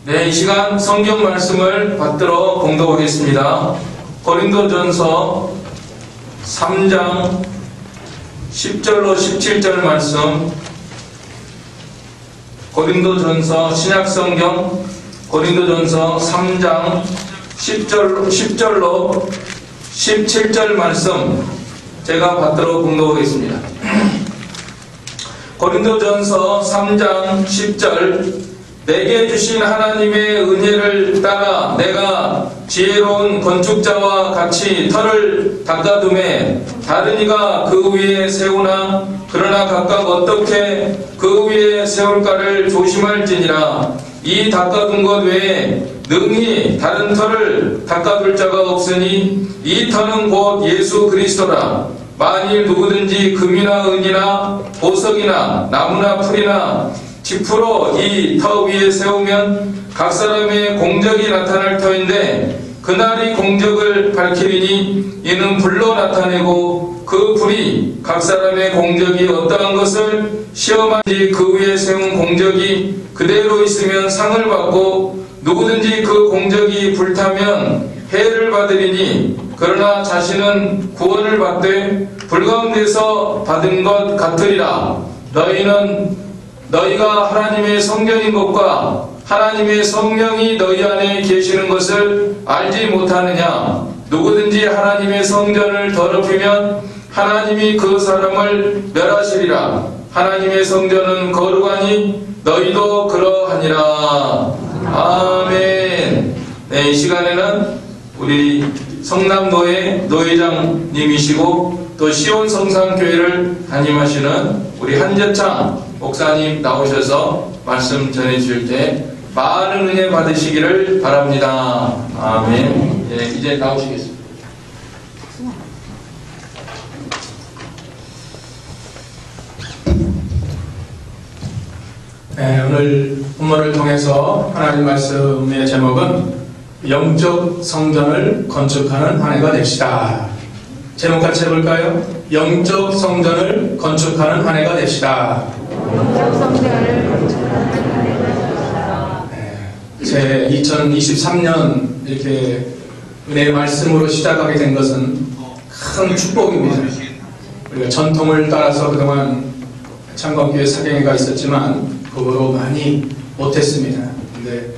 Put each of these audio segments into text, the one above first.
네, 이 시간 성경 말씀을 받들어 봉독하겠습니다. 고린도전서 3장 10절로 17절 말씀, 고린도전서 신약성경 고린도전서 3장 10절로 17절 말씀 제가 받들어 봉독하겠습니다. 고린도전서 3장 10절, 내게 주신 하나님의 은혜를 따라 내가 지혜로운 건축자와 같이 터를 닦아둠에 다른 이가 그 위에 세우나 그러나 각각 어떻게 그 위에 세울까를 조심할지니라. 이 닦아둔 것 외에 능히 다른 터를 닦아둘 자가 없으니 이 터는 곧 예수 그리스도라. 만일 누구든지 금이나 은이나 보석이나 나무나 풀이나 지푸로 이 터 위에 세우면 각 사람의 공적이 나타날 터인데 그날이 공적을 밝히리니 이는 불로 나타내고 그 불이 각 사람의 공적이 어떠한 것을 시험하는지 그 위에 세운 공적이 그대로 있으면 상을 받고 누구든지 그 공적이 불타면 해를 받으리니 그러나 자신은 구원을 받되 불 가운데서 받은 것 같으리라. 너희가 하나님의 성전인 것과 하나님의 성령이 너희 안에 계시는 것을 알지 못하느냐. 누구든지 하나님의 성전을 더럽히면 하나님이 그 사람을 멸하시리라. 하나님의 성전은 거룩하니 너희도 그러하니라. 아멘. 네, 이 시간에는 우리 성남노회 노회장님이시고 또 시온성산교회를 담임하시는 우리 한재창 목사님 나오셔서 말씀 전해주실 때 많은 은혜 받으시기를 바랍니다. 아멘. 예, 이제 나오시겠습니다. 네, 오늘 본문을 통해서 하나님 말씀의 제목은 영적 성전을 건축하는 한 해가 됩시다. 제목 같이 해볼까요? 영적 성전을 건축하는 한 해가 됩시다. 제 2023년 이렇게 은혜의 말씀으로 시작하게 된 것은 큰 축복입니다. 우리가 전통을 따라서 그동안 창건교회 사경회가 있었지만 그거로 많이 못했습니다. 근데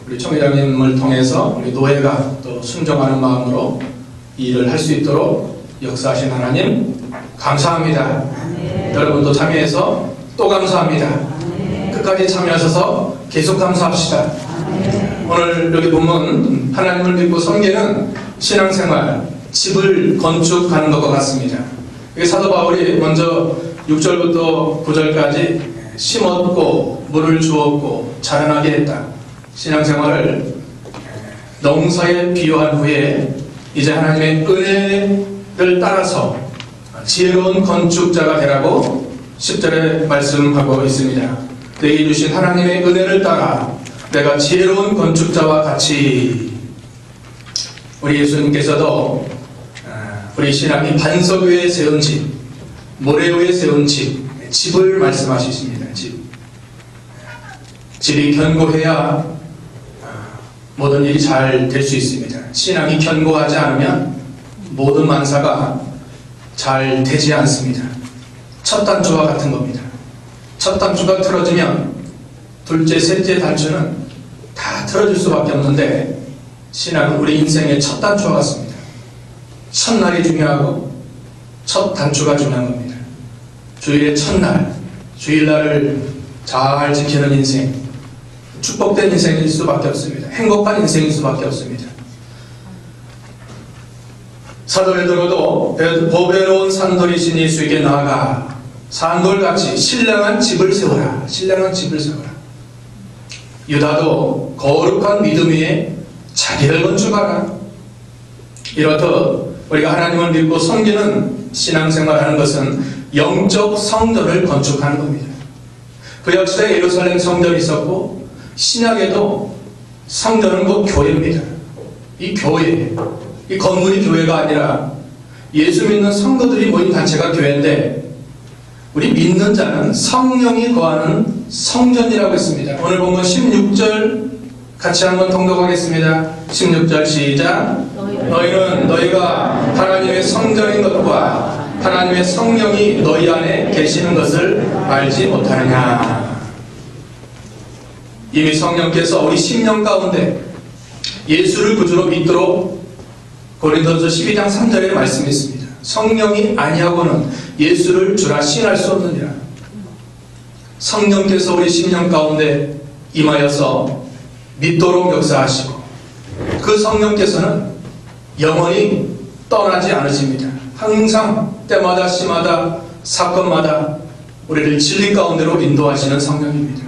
우리 총회장님을 통해서 우리 노회가 또 순종하는 마음으로 이 일을 할 수 있도록 역사하신 하나님 감사합니다. 여러분도 참여해서 또 감사합니다. 끝까지 참여하셔서 계속 감사합시다. 오늘 여기 보면 하나님을 믿고 섬기는 신앙생활, 집을 건축하는 것과 같습니다. 사도 바울이 먼저 6절부터 9절까지 심었고 물을 주었고 자라나게 했다. 신앙생활을 농사에 비유한 후에 이제 하나님의 은혜를 따라서 지혜로운 건축자가 되라고 10절에 말씀하고 있습니다. 내게 주신 하나님의 은혜를 따라 내가 지혜로운 건축자와 같이. 우리 예수님께서도 우리 신앙이 반석 위에 세운 집, 모래 위에 세운 집, 집을 말씀하시십니다. 집이 견고해야 모든 일이 잘 될 수 있습니다. 신앙이 견고하지 않으면 모든 만사가 잘 되지 않습니다. 첫 단추와 같은 겁니다. 첫 단추가 틀어지면 둘째, 셋째 단추는 다 틀어질 수밖에 없는데 신앙은 우리 인생의 첫 단추와 같습니다. 첫날이 중요하고 첫 단추가 중요한 겁니다. 주일의 첫날, 주일날을 잘 지키는 인생, 축복된 인생일 수밖에 없습니다. 행복한 인생일 수밖에 없습니다. 사도 베드로도 보배로운 산돌이신 예수에게 나아가 산돌같이 신령한 집을 세워라. 신령한 집을 세워라. 유다도 거룩한 믿음 위에 자기를 건축하라. 이렇듯 우리가 하나님을 믿고 섬기는 신앙생활하는 것은 영적 성전을 건축하는 겁니다. 그 역시에 예루살렘 성전이 있었고 신약에도 성전은 곧 교회입니다. 이 교회, 이 건물이 교회가 아니라 예수 믿는 성도들이 모인 단체가 교회인데 우리 믿는 자는 성령이 거하는 성전이라고 했습니다. 오늘 본문 16절 같이 한번 통독하겠습니다. 16절 시작. 너희는 너희가 하나님의 성전인 것과 하나님의 성령이 너희 안에 계시는 것을 알지 못하느냐. 이미 성령께서 우리 심령 가운데 예수를 구주로 믿도록 고린도서 12장 3절에 말씀이 있습니다. 성령이 아니하고는 예수를 주라 시인할 수 없느니라. 성령께서 우리 심령 가운데 임하여서 믿도록 역사하시고 그 성령께서는 영원히 떠나지 않으십니다. 항상 때마다 시마다 사건마다 우리를 진리 가운데로 인도하시는 성령입니다.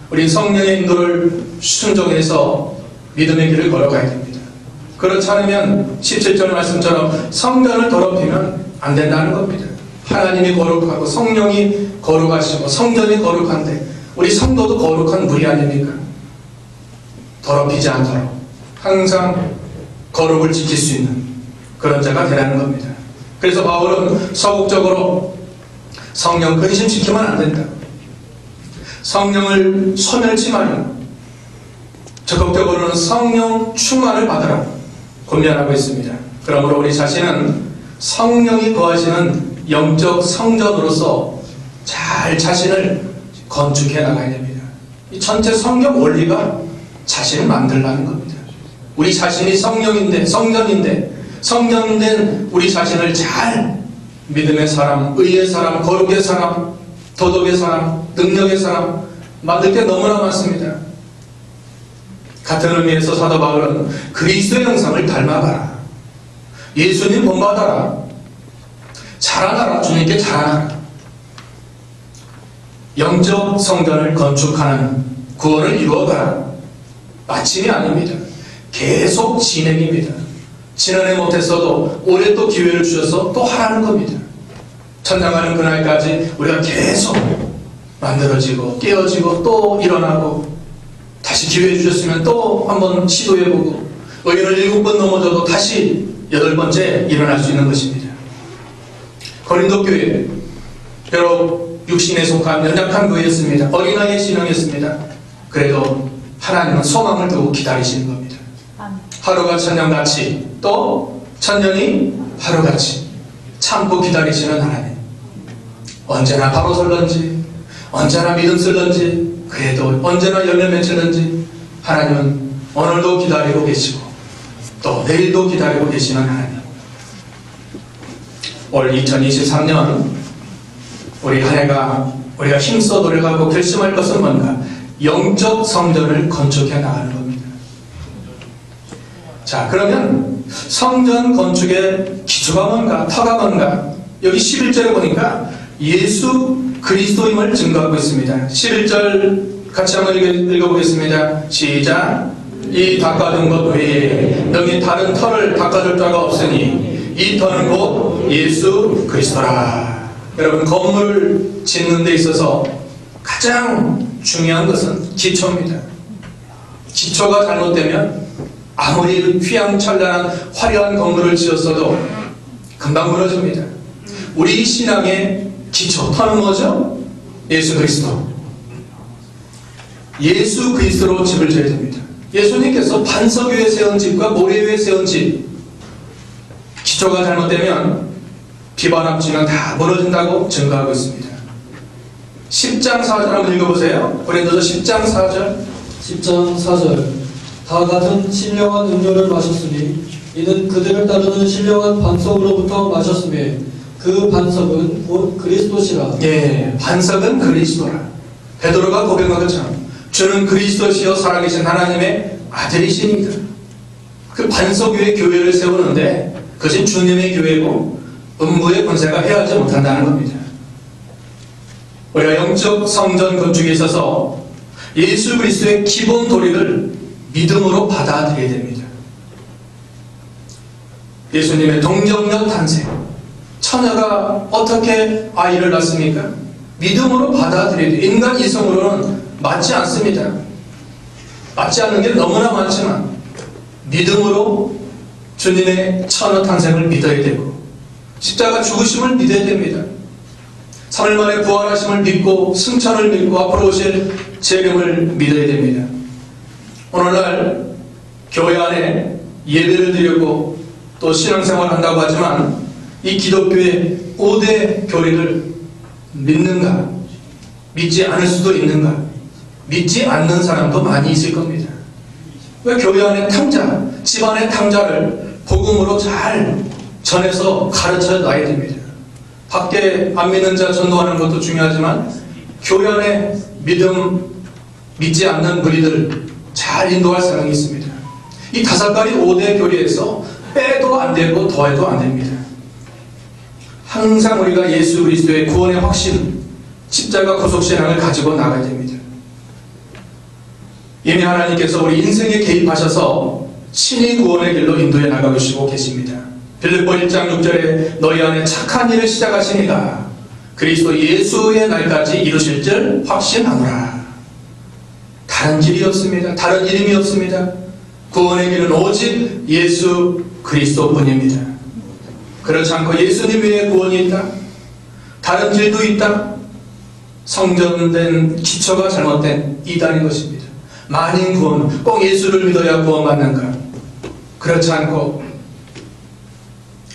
우리 성령의 인도를 순종해서 믿음의 길을 걸어가야 됩니다. 그렇지 않으면 17절 말씀처럼 성전을 더럽히면 안 된다는 겁니다. 하나님이 거룩하고 성령이 거룩하시고 성전이 거룩한데 우리 성도도 거룩한 무리 아닙니까? 더럽히지 않도록 항상 거룩을 지킬 수 있는 그런 자가 되라는 겁니다. 그래서 바울은 서국적으로 성령 근심시키면 안 된다. 성령을 소멸치 말라. 적극적으로는 성령 충만을 받으라 권면하고 있습니다. 그러므로 우리 자신은 성령이 거하시는 영적 성전으로서 잘 자신을 건축해 나가야 됩니다. 이 전체 성경 원리가 자신을 만들라는 겁니다. 우리 자신이 성령인데, 성전된 우리 자신을 잘 믿음의 사람, 의의 사람, 거룩의 사람, 도덕의 사람, 능력의 사람 만들 게 너무나 많습니다. 같은 의미에서 사도 바울은 그리스도의 형상을 닮아가라. 예수님 본받아라. 자라나라. 주님께 자라나라. 영적 성전을 건축하는 구원을 이루어가라. 마침이 아닙니다. 계속 진행입니다. 지난해 못했어도 올해 또 기회를 주셔서 또 하라는 겁니다. 천당 가는 그날까지 우리가 계속 만들어지고 깨어지고 또 일어나고 다시 기회 주셨으면 또 한번 시도해보고 의인을 7번 넘어져도 다시 8번째 일어날 수 있는 것입니다. 고린도 교회 비록 육신에 속한 연약한 교회였습니다. 어린아이의 신앙이었습니다. 그래도 하나님은 소망을 두고 기다리시는 겁니다. 하루가 천년같이 또 천년이 하루같이 참고 기다리시는 하나님. 언제나 바로 설런지 언제나 믿음 쓸런지 그래도 언제나 열매 맺을런지 하나님은 오늘도 기다리고 계시고 또 내일도 기다리고 계시는 하나님. 올 2023년 우리 한 해가 우리가 힘써 노력하고 결심할 것은 뭔가? 영적 성전을 건축해 나가는 겁니다. 자, 그러면 성전 건축의 기초가 뭔가? 터가 뭔가? 여기 11절에 보니까 예수 그리스도임을 증거하고 있습니다. 11절 같이 한번 읽어보겠습니다. 시작. 이 닦아둔 것 외에 너희 다른 터를 닦아줄 자가 없으니 이 터는 곧 예수 그리스도라. 여러분, 건물을 짓는 데 있어서 가장 중요한 것은 기초입니다. 기초가 잘못되면 아무리 휘황찬란한 화려한 건물을 지었어도 금방 무너집니다. 우리 신앙의 기초, 터는 뭐죠? 예수 그리스도. 예수 그리스도로 집을 지어야 됩니다. 예수님께서 반석 위에 세운 집과 모래 위에 세운 집, 기초가 잘못되면 비바람치면 다 무너진다고 증거하고 있습니다. 10장 4절 한번 읽어보세요. 고린도서 10장 4절. 10장 4절. 다 같은 신령한 음료를 마셨으니 이는 그들을 따르는 신령한 반석으로부터 마셨으며 그 반석은 곧 그리스도시라. 예, 반석은 그리스도라. 베드로가 고백한 것처럼 주는 그리스도시여 살아계신 하나님의 아들이십니다. 그 반석 위에 교회를 세우는데 그것이 주님의 교회고 음부의 권세가 해하지 못한다는 겁니다. 우리가 영적 성전 건축에 있어서 예수 그리스도의 기본 도리를 믿음으로 받아들여야 됩니다. 예수님의 동정녀 탄생, 처녀가 어떻게 아이를 낳습니까? 믿음으로 받아들여야 돼요. 인간 이성으로는 맞지 않습니다. 맞지 않는 게 너무나 많지만 믿음으로 주님의 처녀 탄생을 믿어야 되고 십자가 죽으심을 믿어야 됩니다. 3일 만에 부활하심을 믿고 승천을 믿고 앞으로 오실 재림을 믿어야 됩니다. 오늘날 교회 안에 예배를 드리고 또 신앙생활을 한다고 하지만 이 기독교의 5대 교리를 믿는가? 믿지 않을 수도 있는가? 믿지 않는 사람도 많이 있을 겁니다. 왜 교회 안의 탕자, 집안의 탕자를 복음으로 잘 전해서 가르쳐 놔야 됩니다. 밖에 안 믿는 자 전도하는 것도 중요하지만 교회 안에 믿지 않는 무리들을 잘 인도할 사람이 있습니다. 이 5가지 5대 교리에서 빼도 안 되고 더해도 안 됩니다. 항상 우리가 예수 그리스도의 구원의 확신, 십자가 구속신앙을 가지고 나가야 됩니다. 이미 하나님께서 우리 인생에 개입하셔서 신이 구원의 길로 인도해 나가시고 계십니다. 빌립보 1장 6절에 너희 안에 착한 일을 시작하시니가 그리스도 예수의 날까지 이루실 줄 확신하노라. 다른 길이 없습니다. 다른 이름이 없습니다. 구원의 길은 오직 예수 그리스도뿐입니다. 그렇지 않고 예수님 외에 구원이 있다? 다른 길도 있다? 성전된 기초가 잘못된 이단인 것입니다. 만인 구원, 꼭 예수를 믿어야 구원받는가? 그렇지 않고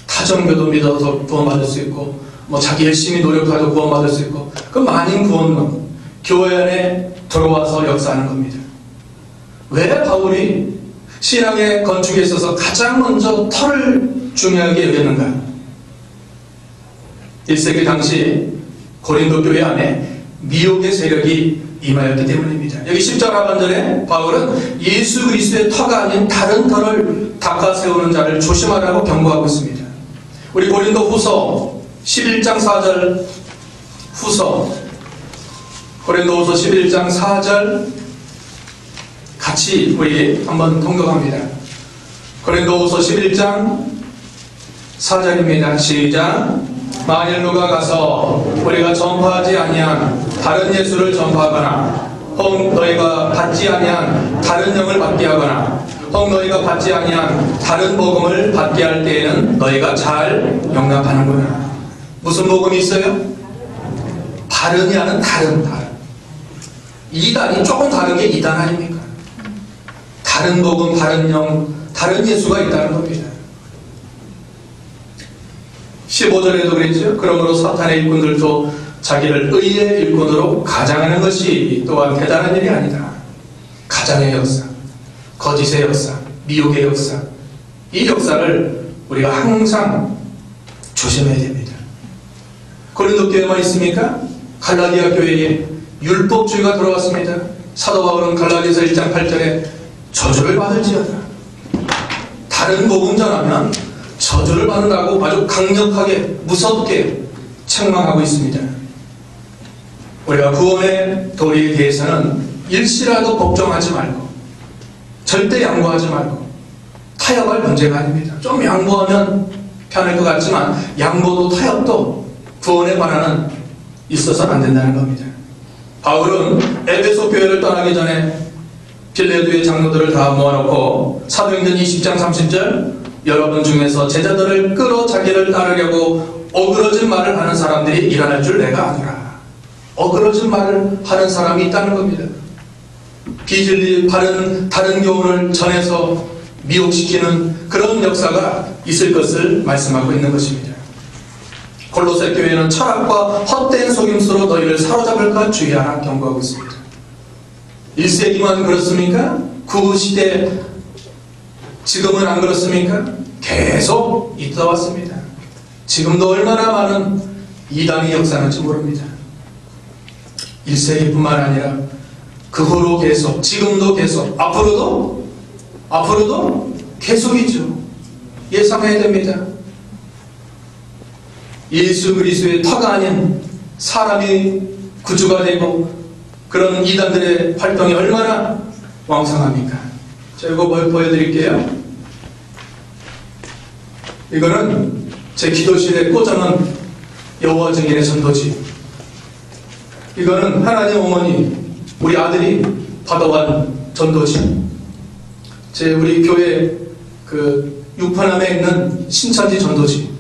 타종교도 믿어서 구원받을 수 있고 자기 열심히 노력하도 구원받을 수 있고 그 만인 구원론 교회 안에 들어와서 역사하는 겁니다. 왜 바울이 신앙의 건축에 있어서 가장 먼저 터를 중요하게 여겼는가? 1세기 당시 고린도 교회 안에 미혹의 세력이 임하였기 때문입니다. 여기 10절 하반절에 바울은 예수 그리스도의 터가 아닌 다른 터를 닦아 세우는 자를 조심하라고 경고하고 있습니다. 우리 고린도 후서 11장 4절 고린도 후서 11장 4절 같이 우리 한번 통독합니다. 고린도 후서 11장 4절입니다. 시작. 만일 누가 가서 우리가 전파하지 아니한 다른 예수를 전파하거나 혹 너희가 받지 아니한 다른 영을 받게 하거나 혹 너희가 받지 아니한 다른 복음을 받게 할 때에는 너희가 잘 용납하는구나. 무슨 복음이 있어요? 바르니 하는 다른 이단이 조금 다른 게 이단 아닙니까? 다른 복음, 다른 영, 다른 예수가 있다는 겁니다. 15절에도 그랬죠. 그러므로 사탄의 일꾼들도 자기를 의의 일꾼으로 가장하는 것이 또한 대단한 일이 아니다. 가장의 역사, 거짓의 역사, 미혹의 역사, 이 역사를 우리가 항상 조심해야 됩니다. 고린도 교회만 있습니까? 갈라디아 교회에 율법주의가 들어왔습니다. 사도 바울은 갈라디아서 1장 8절에 저주를 받을지어다. 다른 복음 전하면 저주를 받는다고 아주 강력하게 무섭게 책망하고 있습니다. 우리가 구원의 도리에 대해서는 일시라도 걱정하지 말고 절대 양보하지 말고 타협할 문제가 아닙니다. 좀 양보하면 편할 것 같지만 양보도 타협도 구원에 관한은 있어서는 안 된다는 겁니다. 바울은 에베소 교회를 떠나기 전에 빌레도의 장로들을 다 모아놓고 사도행전 20장 30절 여러분 중에서 제자들을 끌어 자기를 따르려고 어그러진 말을 하는 사람들이 일어날 줄 내가 아노라. 어그러진 말을 하는 사람이 있다는 겁니다. 비진리 다른 교훈을 전해서 미혹시키는 그런 역사가 있을 것을 말씀하고 있는 것입니다. 골로새 교회는 철학과 헛된 속임수로 너희를 사로잡을까 주의하라 경고하고 있습니다. 1세기만 그렇습니까? 그 시대 지금은 안 그렇습니까? 계속 있어 왔습니다. 지금도 얼마나 많은 이단이 역사하는지 모릅니다. 1세기뿐만 아니라 그 후로 계속, 지금도 계속, 앞으로도 계속이죠. 예상해야 됩니다. 예수 그리스도의 터가 아닌 사람이 구주가 되고 그런 이단들의 활동이 얼마나 왕성합니까? 자, 이거 보여드릴게요. 이거는 제 기도실에 꽂아놓은 여호와 증인의 전도지. 이거는 하나님 어머니, 우리 아들이 받아온 전도지. 우리 교회 그 육파남에 있는 신천지 전도지.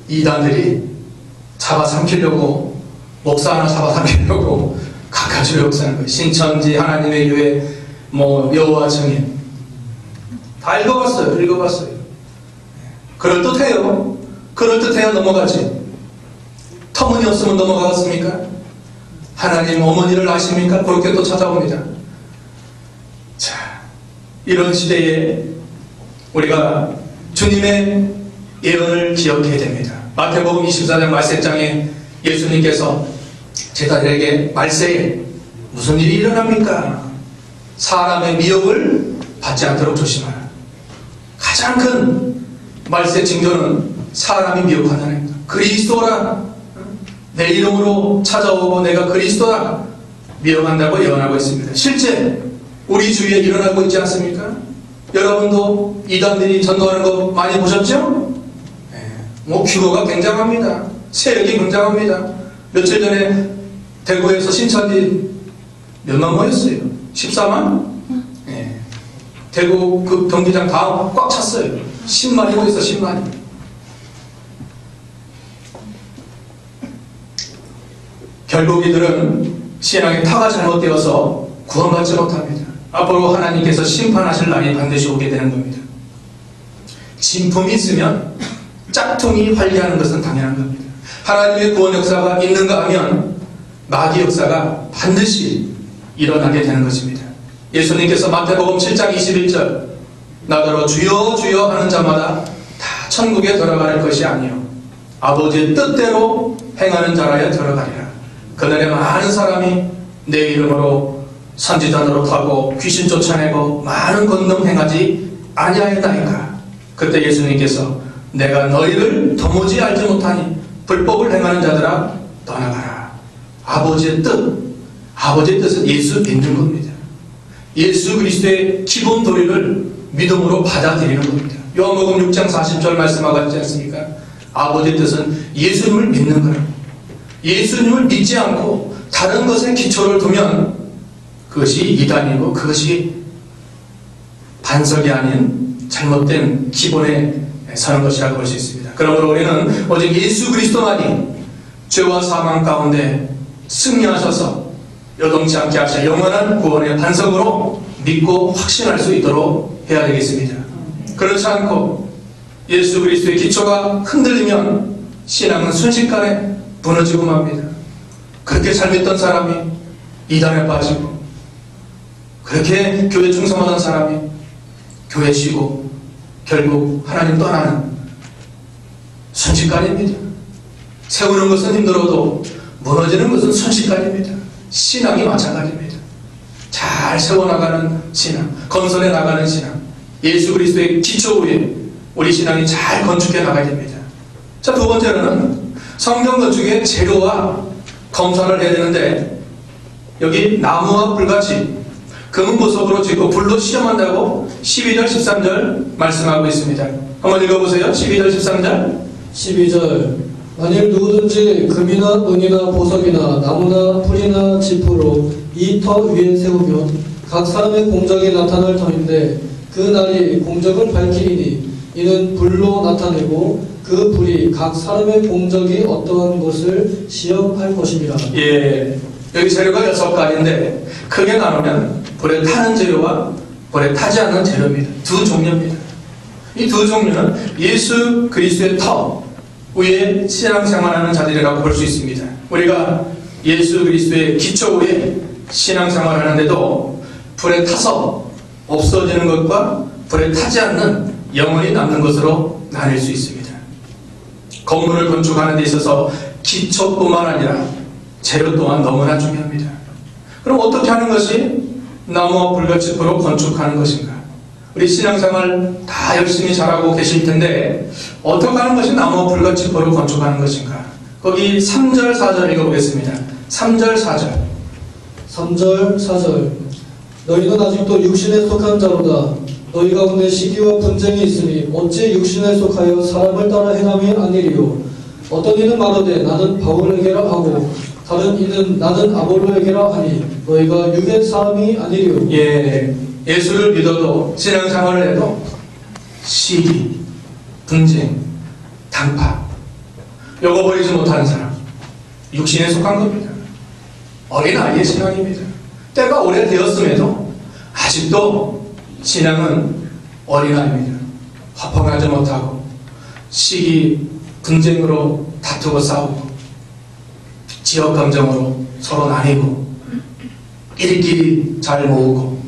이단들이 잡아삼키려고, 목사 하나 잡아삼키려고 가지고 역사하는 거예요. 신천지, 하나님의 교회, 여호와 증인. 다 읽어봤어요. 그럴듯해요. 넘어가지. 터무니없으면 넘어가겠습니까? 하나님 어머니를 아십니까? 그렇게 또 찾아옵니다. 자, 이런 시대에 우리가 주님의 예언을 기억해야 됩니다. 마태복음 24장 말세장에 예수님께서 제자들에게 말세에 무슨 일이 일어납니까? 사람의 미혹을 받지 않도록 조심하라. 가장 큰 말세 징조는 사람이 미혹한다는 겁니다. 그리스도라, 내 이름으로 찾아오고 내가 그리스도라 미혹한다고 예언하고 있습니다. 실제 우리 주위에 일어나고 있지 않습니까? 여러분도 이단들이 전도하는 거 많이 보셨죠? 규모가 굉장합니다. 세력이 굉장합니다. 며칠 전에 대구에서 신천지 몇만 모였어요? 14만? 대구 그 경기장 다 꽉 찼어요. 10만이 모였어, 10만이. 결국 이들은 신앙의 타가 잘못되어서 구원받지 못합니다. 앞으로 하나님께서 심판하실 날이 반드시 오게 되는 겁니다. 진품이 있으면 짝퉁이 활개하는 것은 당연한 겁니다. 하나님의 구원 역사가 있는가 하면 마귀 역사가 반드시 일어나게 되는 것입니다. 예수님께서 마태복음 7장 21절 나더러 주여 주여 하는 자마다 다 천국에 들어갈 것이 아니요 아버지의 뜻대로 행하는 자라야 들어가리라. 그날에 많은 사람이 내 이름으로 선지자 노릇하고 귀신 쫓아내고 많은 권능 행하지 아니하였나이까. 그때 예수님께서 내가 너희를 도무지 알지 못하니 불법을 행하는 자들아 떠나가라. 아버지의 뜻은 예수 믿는 겁니다. 예수 그리스도의 기본 도리를 믿음으로 받아들이는 겁니다. 요한복음 6장 40절 말씀하고 있지 않습니까? 아버지의 뜻은 예수님을 믿는 거예요. 예수님을 믿지 않고 다른 것에 기초를 두면 그것이 이단이고 그것이 반석이 아닌 잘못된 기본에 서는 것이라고 볼 수 있습니다. 그러므로 우리는 오직 예수 그리스도만이 죄와 사망 가운데 승리하셔서 여동치 않게 하실 영원한 구원의 반석으로 믿고 확신할 수 있도록 해야 되겠습니다. 그렇지 않고 예수 그리스도의 기초가 흔들리면 신앙은 순식간에 무너지고 맙니다. 그렇게 잘 믿던 사람이 이단에 빠지고 그렇게 교회 충성하던 사람이 교회 쉬고 결국 하나님 떠나는 순식간입니다. 세우는 것은 힘들어도 무너지는 것은 순식간입니다. 신앙이 마찬가지입니다. 잘 세워나가는 신앙, 건설해 나가는 신앙, 예수 그리스도의 기초 위에 우리 신앙이 잘 건축해 나가야 됩니다. 자, 두 번째로는 성경 건축의 재료와 검사를 해야 되는데 여기 나무와 불같이 금은 보석으로 짓고 불로 시험한다고 12절 13절 말씀하고 있습니다. 한번 읽어보세요. 12절 13절 12절 만일 누구든지 금이나 은이나 보석이나 나무나 풀이나 지푸로 이 터 위에 세우면 각 사람의 공적이 나타날 터인데 그 날이 공적을 밝히리니 이는 불로 나타내고 그 불이 각 사람의 공적이 어떠한 것을 시험할 것입니다. 예, 여기 재료가 6가지인데 크게 나누면 불에 타는 재료와 불에 타지 않는 재료입니다. 두 종류입니다. 이 두 종류는 예수 그리스도의 터 위에 신앙생활하는 자들이라고 볼 수 있습니다. 우리가 예수 그리스도의 기초 위에 신앙생활하는데도 불에 타서 없어지는 것과 불에 타지 않는 영원히 남는 것으로 나뉠 수 있습니다. 건물을 건축하는 데 있어서 기초뿐만 아니라 재료 또한 너무나 중요합니다. 그럼 어떻게 하는 것이 나무와 불같이프로 건축하는 것인가? 우리 신앙생활 다 열심히 잘하고 계실 텐데 어떻게 하는 것이 나무와 불같이프로 건축하는 것인가? 거기 3절 4절 읽어보겠습니다. 3절 4절 3절 4절 너희는 아직도 육신에 속한 자로다. 너희 가운데 시기와 분쟁이 있으니 어찌 육신에 속하여 사람을 따라 행함이 아니리요. 어떤 이는 말하되 나는 바울에게라 하고 다른 이는 나는 아볼로에게라 하니 너희가 육의 사람이 아니리요. 예, 예수를 믿어도 신앙생활을 해도 시기, 분쟁, 당파 요거 버리지 못하는 사람 육신에 속한 겁니다. 어린아이의 신앙입니다. 때가 오래되었음에도 아직도 신앙은 어린아이입니다. 화평하지 못하고 시기 분쟁으로 다투고 싸우고 지역감정으로 서로 나뉘고 끼리끼리 잘 모으고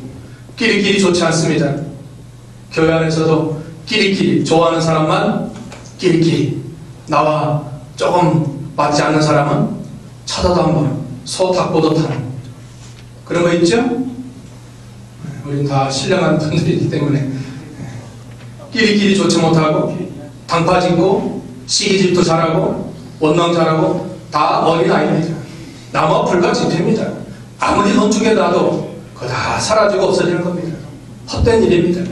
끼리끼리 좋지 않습니다. 교회 안에서도 끼리끼리 좋아하는 사람만 끼리끼리, 나와 조금 맞지 않는 사람은 쳐다도 한 번, 소 닭보도 타는 그런 거 있죠? 우린 다 신령한 분들이기 때문에 끼리끼리 좋지 못하고 당파 짓고 시기질투 잘하고 원망 잘하고 다 어린아이입니다. 나무와 불과 지폐입니다. 아무리 건축에 놔도 그거 다 사라지고 없어지는 겁니다. 헛된 일입니다.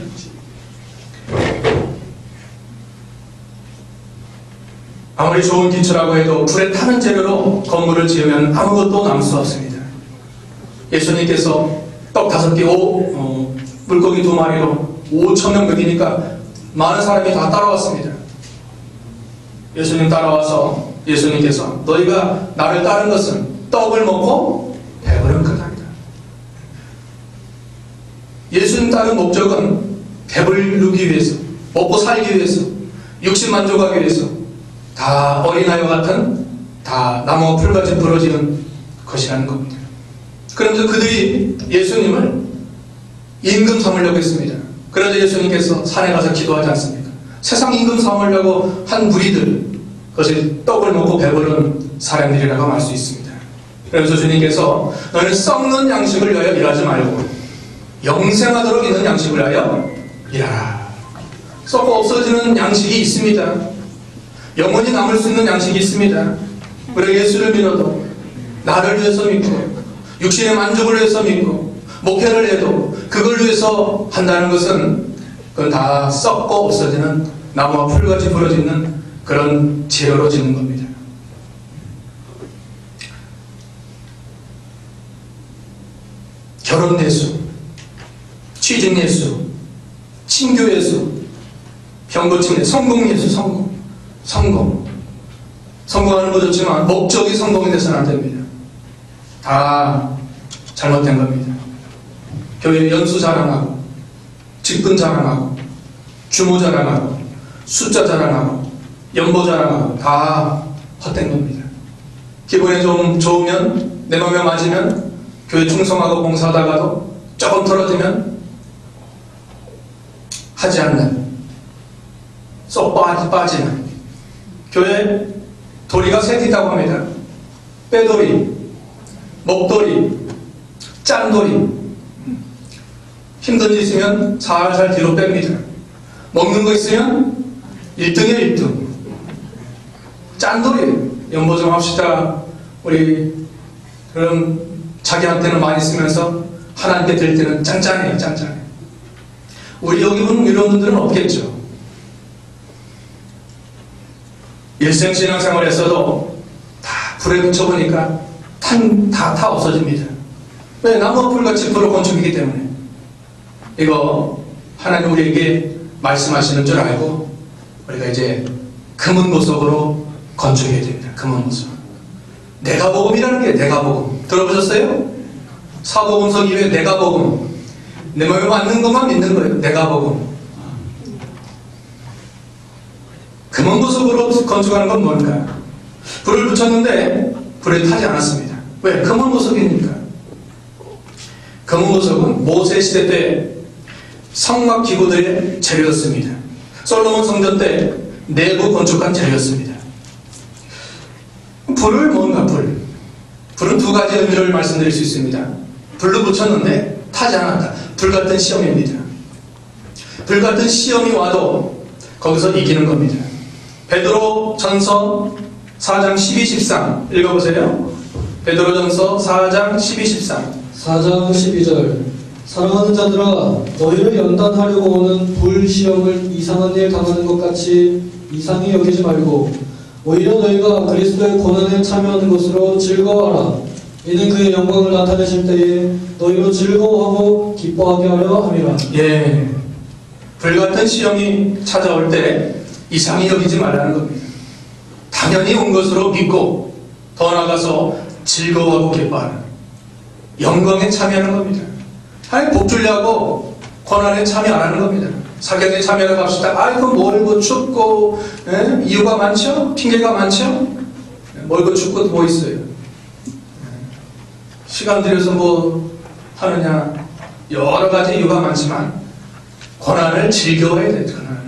아무리 좋은 기초라고 해도 불에 타는 재료로 건물을 지으면 아무것도 남을 수 없습니다. 예수님께서 떡 5개, 물고기 2마리로 5,000명 먹이니까 많은 사람이 다 따라왔습니다. 예수님 따라와서 예수님께서 너희가 나를 따른 것은 떡을 먹고 배부른 것이다. 예수님 따른 목적은 배부르기 위해서, 먹고 살기 위해서, 육신 만족하기 위해서 다 어린아이와 같은 다 나무와 풀같이 부러지는 것이라는 겁니다. 그러면서 그들이 예수님을 임금 삼으려고 했습니다. 그래서 예수님께서 산에 가서 기도하지 않습니까? 세상 임금 삼으려고 한 무리들, 그것이 떡을 먹고 배부른 사람들이라고 할 수 있습니다. 그래서 주님께서 너희는 썩는 양식을 위하여 일하지 말고 영생하도록 있는 양식을 위하여 일하라. 썩고 없어지는 양식이 있습니다. 영원히 남을 수 있는 양식이 있습니다. 우리가 예수를 믿어도 나를 위해서 믿고 육신의 만족을 위해서 믿고 목회를 해도 그걸 위해서 한다는 것은 그건 다 썩고 없어지는 나무와 풀같이 부러지는 그런 재료로 짓는 겁니다. 결혼 예수, 취직 예수, 친교 예수, 병고침 예수, 성공 예수, 성공하는 거 좋지만 목적이 성공이 돼서는 안 됩니다. 다 잘못된 겁니다. 교회 연수 자랑하고 직분 자랑하고 규모 자랑하고 숫자 자랑하고 연보 자랑하고 다 헛된 겁니다. 기분이 좀 좋으면 내 마음에 맞으면 교회 충성하고 봉사하다가도 조금 떨어지면 하지 않는 쏙 빠지는 교회 도리가 셋 있다고 합니다. 빼돌이, 먹돌이, 짠돌이. 힘든 일 있으면 살살 뒤로 뺍니다. 먹는 거 있으면 1등이에요 1등. 짠돌이. 연보 좀 합시다. 우리 그럼 자기한테는 많이 쓰면서 하나님께 드릴 때는 짠짠해요. 짠짠해. 우리 여기 보는 이런 분들은 없겠죠. 일생 신앙생활에서도 다 불에 붙여보니까 다 없어집니다. 왜? 나무와 풀같이 불로 건축이기 때문에. 이거 하나님 우리에게 말씀하시는 줄 알고 우리가 이제 금은 보석으로 건축해야 됩니다. 금은 보석. 내가 복음이라는 게 내가 복음. 들어보셨어요? 사복음서 이외에 내가 복음. 내 마음에 맞는 것만 믿는 거예요. 내가 복음. 금은 보석으로 건축하는 건 뭘까? 불을 붙였는데 불에 타지 않았습니다. 왜? 금은 보석이니까. 금은 보석은 모세 시대 때 성막 기구들의 재료였습니다. 솔로몬 성전 때 내부 건축한 재료였습니다. 불을 뭔가 불은 두 가지 의미를 말씀드릴 수 있습니다. 불로 붙였는데 타지 않았다. 불 같은 시험입니다. 불 같은 시험이 와도 거기서 이기는 겁니다. 베드로 전서 4장 12, 13 읽어보세요. 베드로 전서 4장 12, 13 4장 12절 사랑하는 자들아 너희를 연단하려고 오는 불시험을 이상한 일 당하는 것 같이 이상히 여기지 말고 오히려 너희가 그리스도의 고난에 참여하는 것으로 즐거워하라. 이는 그의 영광을 나타내실 때에 너희로 즐거워하고 기뻐하게 하려 함이라. 예, 불같은 시험이 찾아올 때 이상히 여기지 말라는 겁니다. 당연히 온 것으로 믿고 더 나아가서 즐거워하고 기뻐하는. 영광에 참여하는 겁니다. 하나님 복 주려고 고난에 참여 안 하는 겁니다. 사경에 참여하러 갑시다. 아이고 멀고 춥고 이유가 많죠? 핑계가 많죠? 멀고 춥고 뭐 있어요? 시간 들여서 뭐 하느냐, 여러 가지 이유가 많지만 고난을 즐겨야 돼요. 고난을.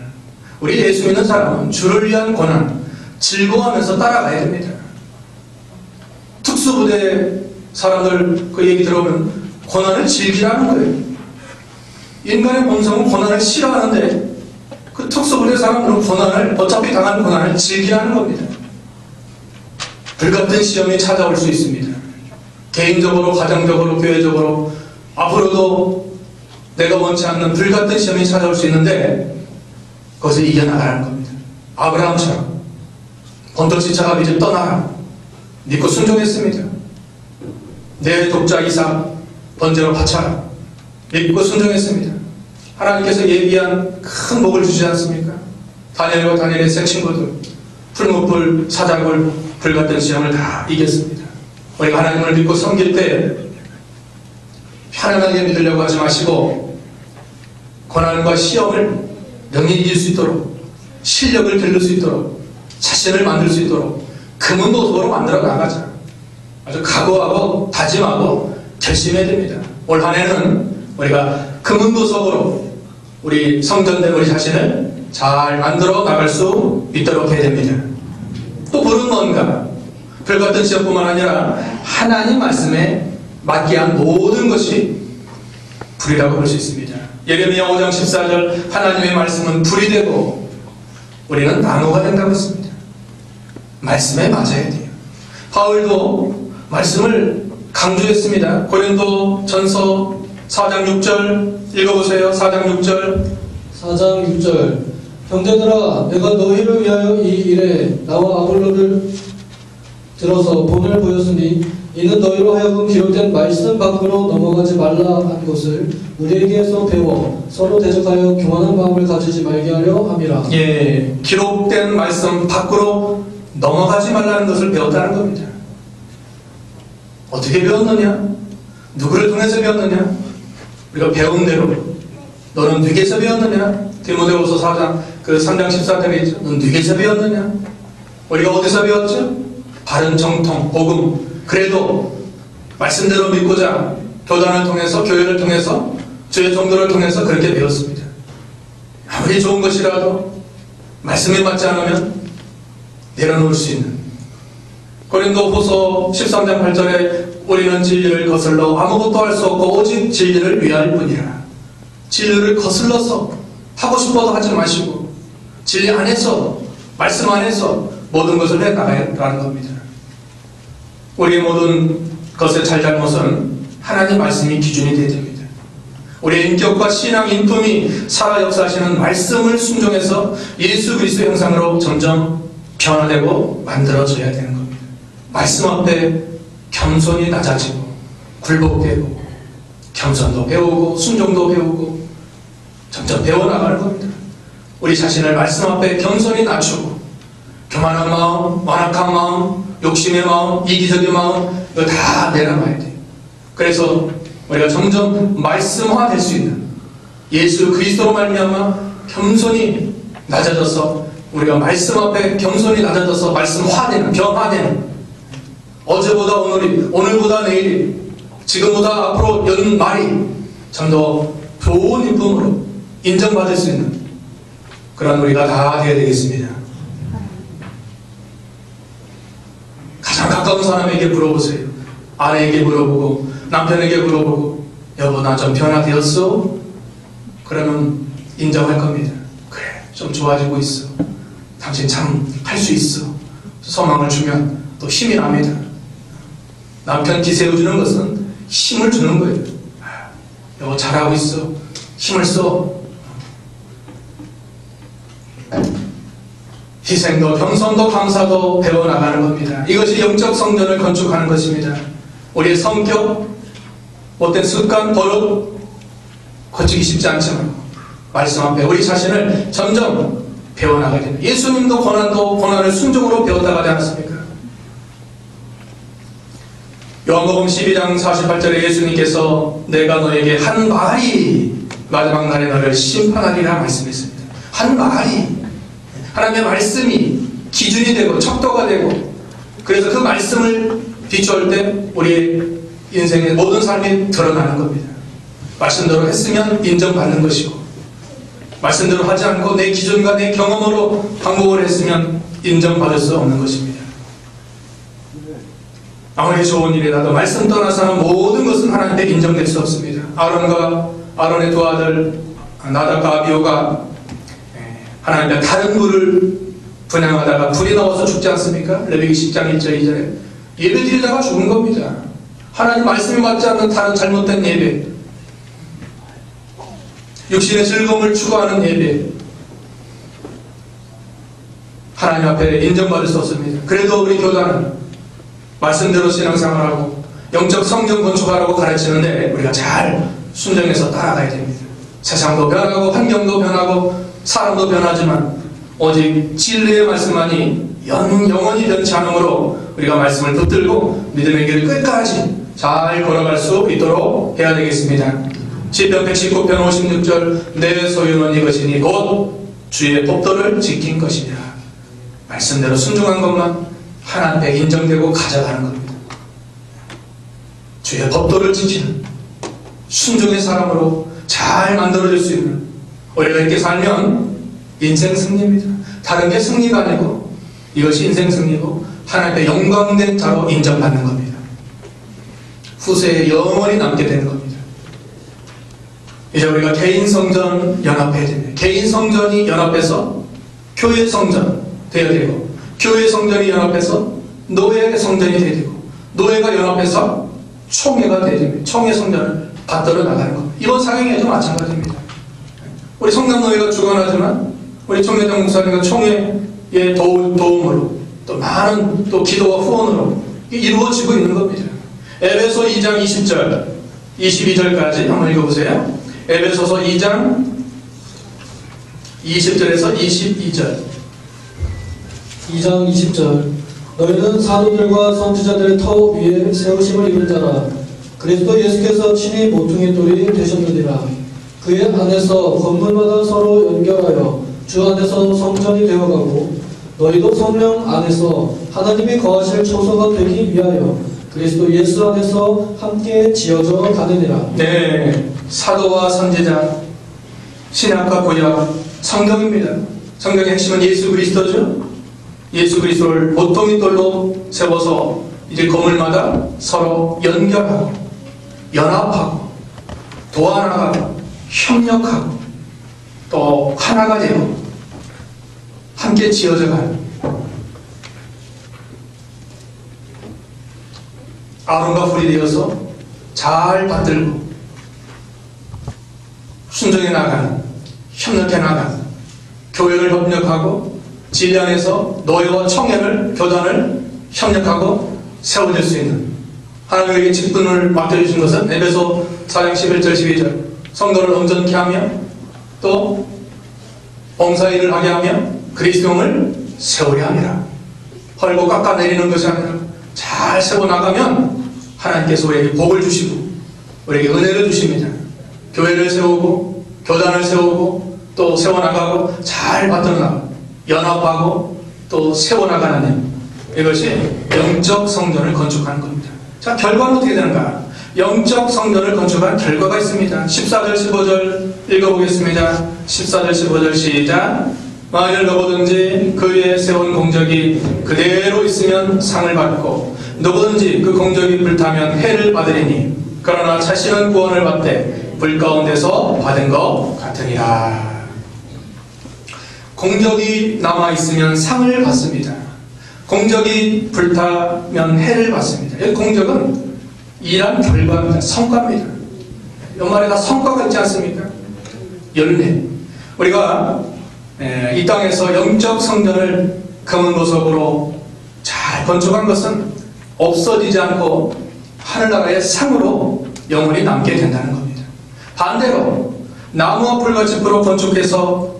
우리 예수 믿는 사람은 주를 위한 고난 즐거워하면서 따라가야 됩니다. 특수부대 사람들 그 얘기 들어보면 고난을 즐기라는 거예요. 인간의 본성은 고난을 싫어하는데 그 특수부대 사람들은 고난을, 어차피 당하는 고난을 즐기라는 겁니다. 불같은 시험이 찾아올 수 있습니다. 개인적으로, 가정적으로, 교회적으로 앞으로도 내가 원치 않는 불같은 시험이 찾아올 수 있는데 그것을 이겨나가라는 겁니다. 아브라함처럼 본토 지차가 이제 떠나라 믿고 순종했습니다. 내 독자 이삭 번제로 바쳐라 믿고 순종했습니다. 하나님께서 예비한 큰 복을 주지 않습니까? 다니엘과 다니엘의 세 친구들 풀무불, 사자굴, 불같은 시험을 다 이겼습니다. 우리가 하나님을 믿고 섬길 때 편안하게 믿으려고 하지 마시고 고난과 시험을 능히 이길 수 있도록 실력을 기를 수 있도록 자신을 만들 수 있도록 금은 보석으로 만들어 나가자. 아주 각오하고 다짐하고 결심해야 됩니다. 올 한 해는 우리가 금은 보석으로 우리 성전된 우리 자신을 잘 만들어 나갈 수 있도록 해야 됩니다. 또 불은 뭔가? 불 같은 시험뿐만 아니라 하나님 말씀에 맞게 한 모든 것이 불이라고 볼 수 있습니다. 예레미야 5장 14절 하나님의 말씀은 불이 되고 우리는 나무가 된다고 했습니다. 말씀에 맞아야 돼요. 바울도 말씀을 강조했습니다. 고린도 전서 4장 6절 읽어보세요. 4장 6절 4장 6절 형제들아 내가 너희를 위하여 이 일에 나와 아볼로를 들어서 본을 보였으니 이는 너희로 하여금 기록된 말씀 밖으로 넘어가지 말라 한 것을 우리에게서 배워 서로 대적하여 교만한 마음을 가지지 말게 하려 함이라. 예, 기록된 말씀 밖으로 넘어가지 말라는 것을 배웠다는 겁니다. 어떻게 배웠느냐? 누구를 통해서 배웠느냐? 우리가 배운 대로. 너는 누구에서 배웠느냐? 디모데후서 4장 3장 14절에 있죠. 넌 누구에서 배웠느냐? 우리가 어디서 배웠죠? 바른 정통, 복음. 그래도 말씀대로 믿고자 교단을 통해서, 교회를 통해서, 주의 종도를 통해서 그렇게 배웠습니다. 아무리 좋은 것이라도 말씀에 맞지 않으면 내려놓을 수 있는. 고린도후서 13장 8절에 우리는 진리를 거슬러 아무것도 할 수 없고 오직 진리를 위할 뿐이라. 진리를 거슬러서 하고 싶어도 하지 마시고 진리 안에서, 말씀 안에서 모든 것을 해나가야 하는 겁니다. 우리의 모든 것의 잘잘못은 하나님 말씀이 기준이 되어야 됩니다. 우리의 인격과 신앙, 인품이 살아 역사하시는 말씀을 순종해서 예수 그리스도의 형상으로 점점 변화되고 만들어져야 되는 겁니다. 말씀 앞에 겸손히 낮아지고 굴복되고 겸손도 배우고 순종도 배우고 점점 배워나가는 겁니다. 우리 자신을 말씀 앞에 겸손히 낮추고 교만한 마음, 완악한 마음, 욕심의 마음, 이기적인 마음 이거 다 내려놔야 돼요. 그래서 우리가 점점 말씀화될 수 있는 예수 그리스도로 말미암아 겸손히 낮아져서 우리가 말씀 앞에 겸손히 낮아져서 말씀화되는, 변화되는 어제보다 오늘이, 오늘보다 내일이, 지금보다 앞으로 연말이 참 더 좋은 인품으로 인정받을 수 있는 그런 우리가 다 되어야 되겠습니다. 가장 가까운 사람에게 물어보세요. 아내에게 물어보고 남편에게 물어보고 여보 나 좀 변화되었어? 그러면 인정할 겁니다. 그래 좀 좋아지고 있어. 당신 참 할 수 있어. 소망을 주면 또 힘이 납니다. 남편 기세워주는 것은 힘을 주는 거예요. 여보 잘하고 있어. 힘을 써. 희생도 겸손도 감사도 배워나가는 겁니다. 이것이 영적 성전을 건축하는 것입니다. 우리의 성격, 못된 습관, 버릇 고치기 쉽지 않지만 말씀 앞에 우리 자신을 점점 배워나가야 됩니다. 예수님도 고난을 순종으로 배웠다고 하지 않았습니까? 요한복음 12장 48절에 예수님께서 내가 너에게 한 말이 마지막 날에 너를 심판하리라 말씀했습니다. 한 말이, 하나님의 말씀이 기준이 되고 척도가 되고, 그래서 그 말씀을 비추할 때 우리의 인생의 모든 삶이 드러나는 겁니다. 말씀대로 했으면 인정받는 것이고, 말씀대로 하지 않고 내 기준과 내 경험으로 방법을 했으면 인정받을 수 없는 것입니다. 아무리 좋은 일이라도 말씀 떠나서는 모든 것은 하나님께 인정될 수 없습니다. 아론의 두 아들 나답과 아비후가 하나님께 다른 불을 분양하다가 불이 나와서 죽지 않습니까? 레위기 10장 1절 2절에 예배 드리다가 죽은 겁니다. 하나님 말씀이 맞지 않는 다른 잘못된 예배, 육신의 즐거움을 추구하는 예배, 하나님 앞에 인정받을 수 없습니다. 그래도 우리 교단은 말씀대로 신앙생활하고 영적 성경 건축하라고 가르치는데 우리가 잘 순종해서 따라가야 됩니다. 세상도 변하고 환경도 변하고 사람도 변하지만 오직 진리의 말씀만이 영원히 변치 않으므로 우리가 말씀을 붙들고 믿음의 길을 끝까지 잘 걸어갈 수 있도록 해야 되겠습니다. 시편 119편 56절 내 소유는 이것이니 곧 주의 법도를 지킨 것이니라. 말씀대로 순종한 것만 하나님께 인정되고 가져가는 겁니다. 주의 법도를 지키는 순종의 사람으로 잘 만들어질 수 있는, 우리가 이렇게 살면 인생 승리입니다. 다른 게 승리가 아니고 이것이 인생 승리고 하나님께 영광된 자로 인정받는 겁니다. 후세에 영원히 남게 되는 겁니다. 이제 우리가 개인 성전 연합해야 됩니다. 개인 성전이 연합해서 교회 성전 되어야 되고, 교회 성전이 연합해서 노예 성전이 되어야 되고, 노예가 연합해서 총회가 되어야 됩니다. 총회 성전을 받들어 나가는 겁니다. 이번 사경에도 마찬가지입니다. 우리 성남노예가 주관하지만 우리 총회장 목사님과 총회의 도움으로 또 많은 또 기도와 후원으로 이루어지고 있는 겁니다. 에베소 2장 20절 22절까지 한번 읽어보세요. 에베소서 2장 20절에서 22절. 2장 20절 너희는 사도들과 선지자들의 터 위에 세우심을 입은 자라. 그리스도 예수께서 친히 모퉁이 돌이 되셨느니라. 그의 안에서 건물마다 서로 연결하여 주 안에서 성전이 되어가고, 너희도 성령 안에서 하나님이 거하실 초소가 되기 위하여 그리스도 예수 안에서 함께 지어져 가느니라. 네, 사도와 선지자, 신약과 구약, 성경입니다. 성경의 핵심은 예수 그리스도죠. 예수 그리스도를 모퉁이 돌로 세워서 이제 건물마다 서로 연결하고 연합하고 도와나가고 협력하고 또 하나가 되고 함께 지어져 가는, 아론과 훌이 되어서 잘 받들고 순종해 나가는, 협력해 나가는, 교회를 협력하고 진리 안에서 노예와 청년을, 교단을 협력하고 세워질 수 있는, 하나님에게 직분을 맡겨주신 것은 에베소 4장 11절 12절 성도를 온전케 하며 또 봉사일을 하게 하며 그리스도를 세우려 함이라. 헐고 깎아내리는 것이 아니라 잘 세워나가면 하나님께서 우리에게 복을 주시고 우리에게 은혜를 주십니다. 교회를 세우고 교단을 세우고 또 세워나가고 잘 받들어나가고 연합하고 또 세워나가는 일, 이것이 영적 성전을 건축하는 겁니다. 자, 결과는 어떻게 되는가? 영적 성전을 건축한 결과가 있습니다. 14절 15절 읽어보겠습니다. 14절 15절 시작. 만일 누구든지 그 위에 세운 공적이 그대로 있으면 상을 받고 누구든지 그 공적이 불타면 해를 받으리니 그러나 자신은 구원을 받되 불 가운데서 받은 것 같으니라. 공적이 남아있으면 상을 받습니다. 공적이 불타면 해를 받습니다. 이 공적은 일한 결과입니다. 성과입니다. 연말에 다 성과가 있지 않습니까? 열매. 우리가 이 땅에서 영적 성전을 금은 보석으로 잘 건축한 것은 없어지지 않고 하늘나라의 상으로 영원히 남게 된다는 겁니다. 반대로 나무와 풀과집으로 건축해서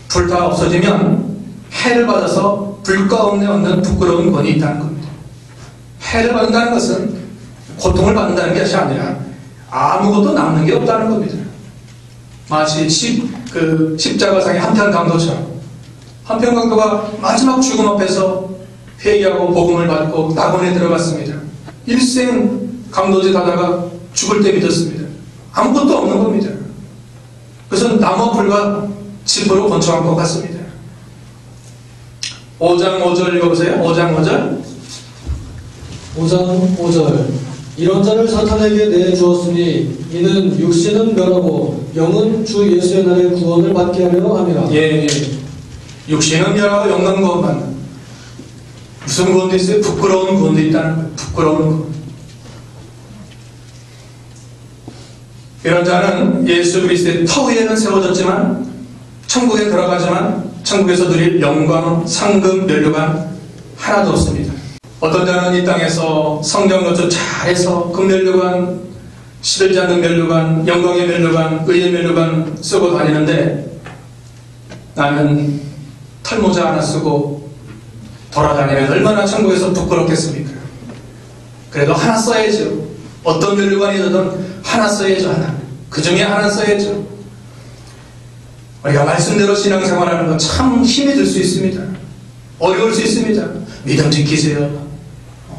불타 없어지면 해를 받아서 불 가운데 얻는 부끄러운 권이 있다는 겁니다. 해를 받는다는 것은 고통을 받는다는 것이 아니라 아무것도 남는 게 없다는 겁니다. 마치 십자가상의 한편 강도처럼 한편 강도가 마지막 죽음 앞에서 회개하고 복음을 받고 낙원에 들어갔습니다. 일생 강도짓 하다가 죽을 때 믿었습니다. 아무것도 없는 겁니다. 그것은 나무 불과 집으로 권총한 것 같습니다. 5장 5절 읽어보세요. 5장 5절. 5장 5절 이런 자를 사탄에게 내주었으니 이는 육신은 멸하고 영은 주 예수의 날에 구원을 받게 하려 함이라. 예. 육신은 멸하고 영은 구원받는. 무슨 구원도 있어요? 부끄러운 구원도 있다는 거예요. 부끄러운 구원. 이런 자는 예수 그리스도의 터 위에는 세워졌지만 천국에 들어가지만 천국에서 누릴 영광, 상급, 면류관 하나도 없습니다. 어떤 자는 이 땅에서 성경 노출 잘해서 금면류관, 시들지 않는 면류관, 영광의 면류관, 의의 면류관 쓰고 다니는데 나는 털모자 하나 쓰고 돌아다니면 얼마나 천국에서 부끄럽겠습니까? 그래도 하나 써야죠. 어떤 면류관이든 하나 써야죠. 하나. 그 중에 하나 써야죠. 우리가 말씀대로 신앙생활하는 건 참 힘이 들 수 있습니다. 어려울 수 있습니다. 믿음 지키세요.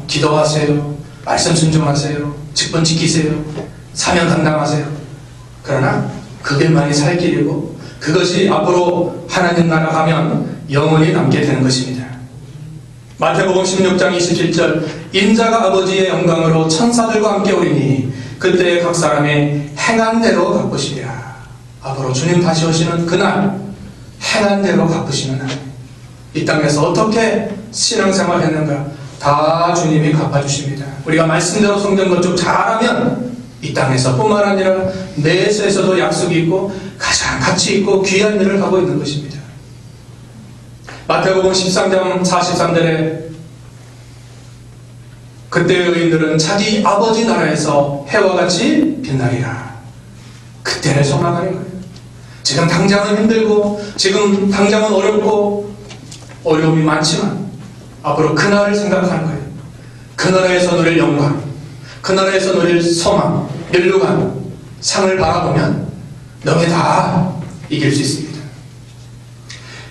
기도하세요. 말씀 순종하세요. 직분 지키세요. 사명 감당하세요. 그러나 그것만이 살 길이고 그것이 앞으로 하나님 나라 가면 영원히 남게 되는 것입니다. 마태복음 16장 27절 인자가 아버지의 영광으로 천사들과 함께 오리니 그때 각 사람의 행한 대로 갚으시리라. 앞으로 주님 다시 오시는 그날 행한 대로 갚으시는 날. 이 땅에서 어떻게 신앙생활 했는가 다 주님이 갚아주십니다. 우리가 말씀대로 성경 건축 잘하면 이 땅에서 뿐만 아니라 내세에서도 약속이 있고 가장 가치 있고 귀한 일을 하고 있는 것입니다. 마태복음 13장 43절에 그때의 의인들은 자기 아버지 나라에서 해와 같이 빛나리라. 그때를 소망하는 거예요. 지금 당장은 힘들고 지금 당장은 어렵고 어려움이 많지만 앞으로 그날을 생각하는 거예요. 그 나라에서 누릴 영광, 그 나라에서 누릴 소망, 면류관, 상을 바라보면 너희 다 이길 수 있습니다.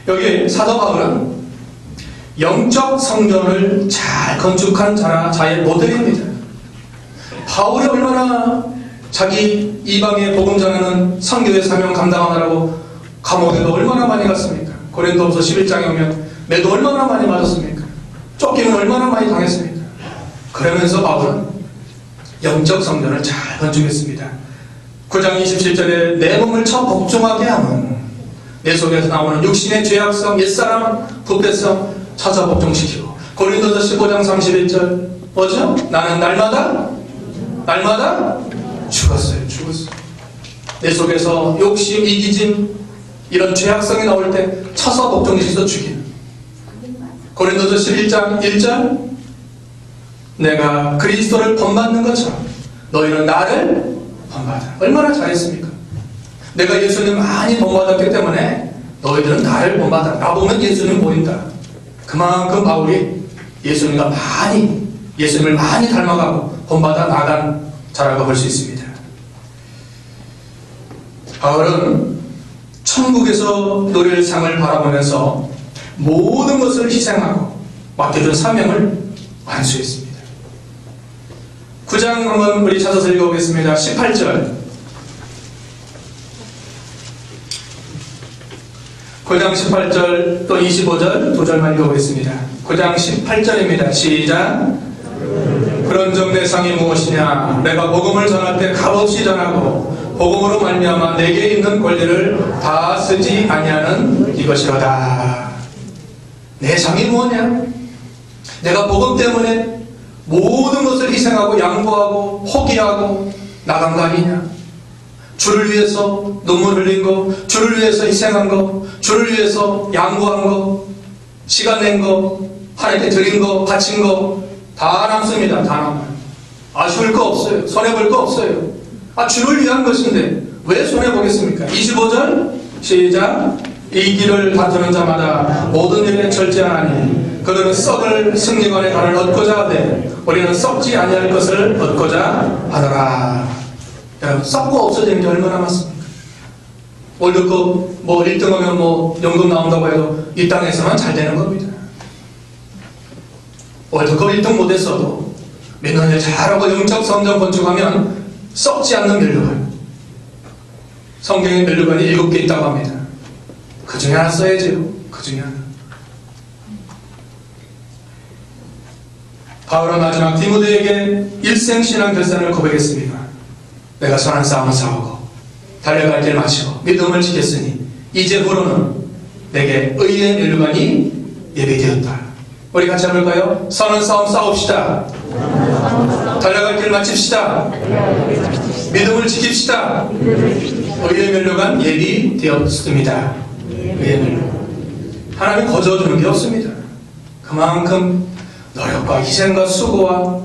여기 사도 바울은 영적 성전을 잘 건축한 자의 모델입니다. 바울이 얼마나 자기 이방의 복음 전하는 선교의 사명 감당하느라고 감옥에도 얼마나 많이 갔습니까? 고린도후서 11장에 오면 매도 얼마나 많이 맞았습니까? 쫓기는 얼마나 많이 당했습니까? 그러면서 바울은 영적 성전을 잘 건축했습니다. 9장 27절에 내 몸을 쳐 복종하게 하면 내 속에서 나오는 육신의 죄악성, 옛사람, 부패성 찾아 복종시키고 고린도서 15장 31절 뭐죠? 나는 날마다 죽었어요. 내 속에서 욕심, 이기심 이런 죄악성이 나올 때 쳐서 복종시켜서 죽이는 고린도서 11장 1절 내가 그리스도를 본받는 것처럼 너희는 나를 본받아. 얼마나 잘했습니까? 내가 예수님 많이 본받았기 때문에 너희들은 나를 본받아. 나보면 예수님 보인다. 그만큼 바울이 예수님을 많이 닮아가고 본받아 나간 자라고 볼 수 있습니다. 바울은 천국에서 누릴 상을 바라보면서 모든 것을 희생하고 맡겨준 사명을 완수했습니다. 9장 한번 우리 찾아서 읽어보겠습니다. 18절 9장 18절 또 25절 두 절만 읽어보겠습니다. 9장 18절입니다. 시작. 그런즉 내 상이 무엇이냐? 내가 복음을 전할 때 값없이 전하고 복음으로 말미암아 내게 있는 권리를 다 쓰지 아니하는 이것이로다. 내 상이 무엇이냐? 내가 복음 때문에 모든 것을 희생하고 양보하고 포기하고 나간 거 아니냐? 주를 위해서 눈물 흘린 거, 주를 위해서 희생한 거, 주를 위해서 양보한 거, 시간 낸 거, 하나님께 드린 거, 바친 거 다 남습니다. 다 남아요. 아쉬울 거 없어요. 손해볼 거 없어요. 주를 위한 것인데 왜 손해보겠습니까? 25절 시작. 이 길을 다투는 자마다 모든 일에 절제하나니 그들은 썩을 승리관의 관을 얻고자 하되 우리는 썩지 아니할 것을 얻고자 하더라. 여러분, 썩고 없어지는 게 얼마나 많습니까? 월드컵 뭐 1등하면 뭐 연금 나온다고 해도 이 땅에서만 잘 되는 겁니다. 월드컵 1등 못했어도 믿는 일 잘하고 영적 성전 건축하면 썩지 않는 멸류관. 성경에 멸류관이 7개 있다고 합니다. 그 중에 하나 써야죠. 그 중에 하나. 바울은 마지막 디모데에게 일생신앙 결단을 고백했습니다. 내가 선한 싸움을 싸우고 달려갈 길 마치고 믿음을 지켰으니 이제부로는 내게 의의 멸류관이 예비되었다. 우리 같이 해볼까요? 선한 싸움 싸웁시다. 달려갈 길 마칩시다. 믿음을 지킵시다. 의의 멸류관 예비되었습니다. 의의 멸류관. 하나님이 거저주는 게 없습니다. 그만큼 노력과 희생과 수고와